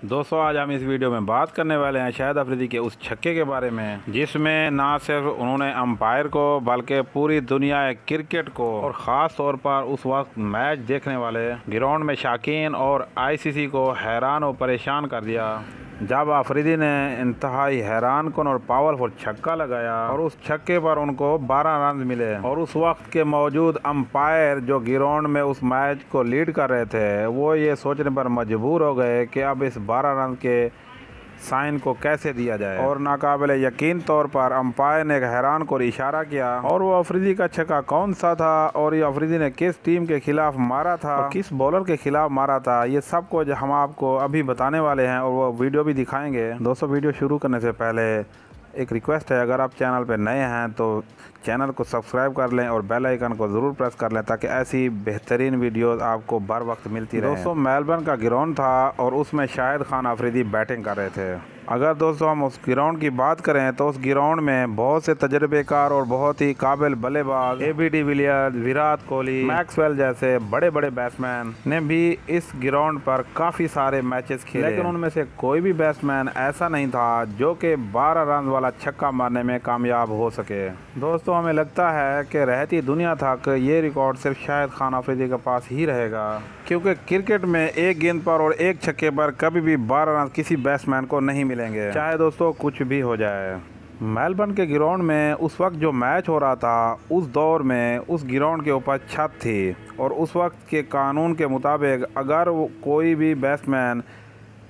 दोस्तों आज हम इस वीडियो में बात करने वाले हैं शाहिद अफरीदी के उस छक्के के बारे में जिसमें ना सिर्फ उन्होंने अंपायर को बल्कि पूरी दुनिया क्रिकेट को और ख़ास तौर पर उस वक्त मैच देखने वाले ग्राउंड में शाकीन और आईसीसी को हैरान और परेशान कर दिया जब अफरीदी ने इंतहाई हैरान कन और पावरफुल छक्का लगाया और उस छक्के पर उनको 12 रन मिले और उस वक्त के मौजूद अंपायर जो ग्राउंड में उस मैच को लीड कर रहे थे वो ये सोचने पर मजबूर हो गए कि अब इस 12 रन के साइन को कैसे दिया जाए और नाकाबिल यकीन तौर पर अंपायर ने एक हैरान को इशारा किया और वो अफरीदी का छक्का कौन सा था और ये अफरीदी ने किस टीम के खिलाफ मारा था और किस बॉलर के खिलाफ मारा था, ये सब कुछ हम आपको अभी बताने वाले हैं और वो वीडियो भी दिखाएंगे। दोस्तों वीडियो शुरू करने से पहले एक रिक्वेस्ट है, अगर आप चैनल पर नए हैं तो चैनल को सब्सक्राइब कर लें और बेल आइकन को ज़रूर प्रेस कर लें ताकि ऐसी बेहतरीन वीडियोस आपको बर वक्त मिलती रहे। दोस्तों मेलबर्न का ग्राउंड था और उसमें शाहिद खान अफरीदी बैटिंग कर रहे थे। अगर दोस्तों हम उस ग्राउंड की बात करें तो उस ग्राउंड में बहुत से तजर्बेकार और बहुत ही काबिल बल्लेबाज AB de Villiers, Virat Kohli, Maxwell जैसे बड़े बड़े बैट्समैन ने भी इस ग्राउंड पर काफ़ी सारे मैचेस खेले, लेकिन उनमें से कोई भी बैट्समैन ऐसा नहीं था जो कि 12 रन वाला छक्का मारने में कामयाब हो सके। दोस्तों हमें लगता है कि रहती दुनिया तक ये रिकॉर्ड सिर्फ शाहिद खान अफरीदी के पास ही रहेगा, क्योंकि क्रिकेट में एक गेंद पर और एक छक्के पर कभी भी 12 रन किसी बैट्समैन को नहीं मिलेंगे, चाहे दोस्तों कुछ भी हो जाए। मेलबर्न के ग्राउंड में उस वक्त जो मैच हो रहा था उस दौर में उस ग्राउंड के ऊपर छत थी और उस वक्त के कानून के मुताबिक अगर कोई भी बैट्समैन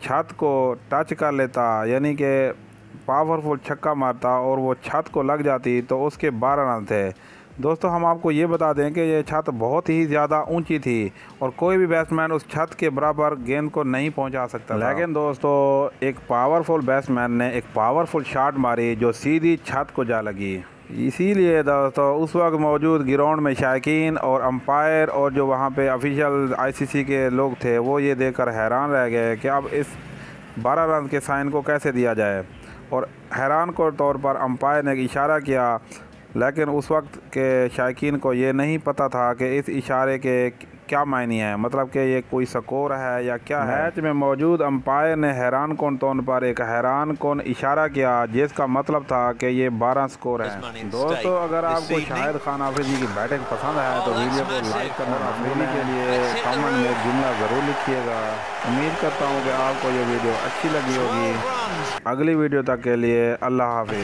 छत को टच कर लेता यानी कि पावरफुल छक्का मारता और वो छत को लग जाती तो उसके 12 रन थे। दोस्तों हम आपको ये बता दें कि ये छत बहुत ही ज़्यादा ऊंची थी और कोई भी बैट्समैन उस छत के बराबर गेंद को नहीं पहुंचा सकता, लेकिन दोस्तों एक पावरफुल बैट्समैन ने एक पावरफुल शॉट मारी जो सीधी छत को जा लगी। इसीलिए दोस्तों उस वक्त मौजूद ग्राउंड में शायकीन और अंपायर और जो वहाँ पे ऑफिशियल आईसीसी के लोग थे वो ये देखकर हैरान रह गए कि अब इस 12 रन के साइन को कैसे दिया जाए और हैरान के तौर पर अंपायर ने इशारा किया, लेकिन उस वक्त के शायकीन को ये नहीं पता था कि इस इशारे के क्या मायने हैं, मतलब कि ये कोई स्कोर है या क्या है। मैच में मौजूद अंपायर ने हैरान कौन तौर पर एक हैरान कौन इशारा किया जिसका मतलब था कि ये 12 स्कोर है। दोस्तों अगर आपको शाहिद खान अफरीदी की बैटिंग पसंद है तो वीडियो को लाइक करना अफरीदी के लिए कमेंट में जुमला ज़रूर लिखिएगा। उम्मीद करता हूँ कि आपको ये वीडियो अच्छी लगी होगी। अगली वीडियो तक के लिए अल्लाह हाफिज़।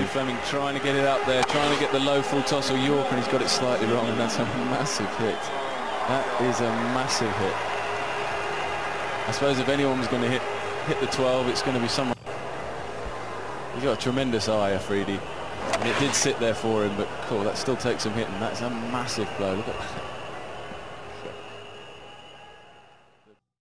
That is a massive hit. I suppose if anyone's going to hit the 12, it's going to be someone. He's got a tremendous eye, Afridi. And it did sit there for him, but cool, that still takes some hitting. That's a massive blow. Look at that.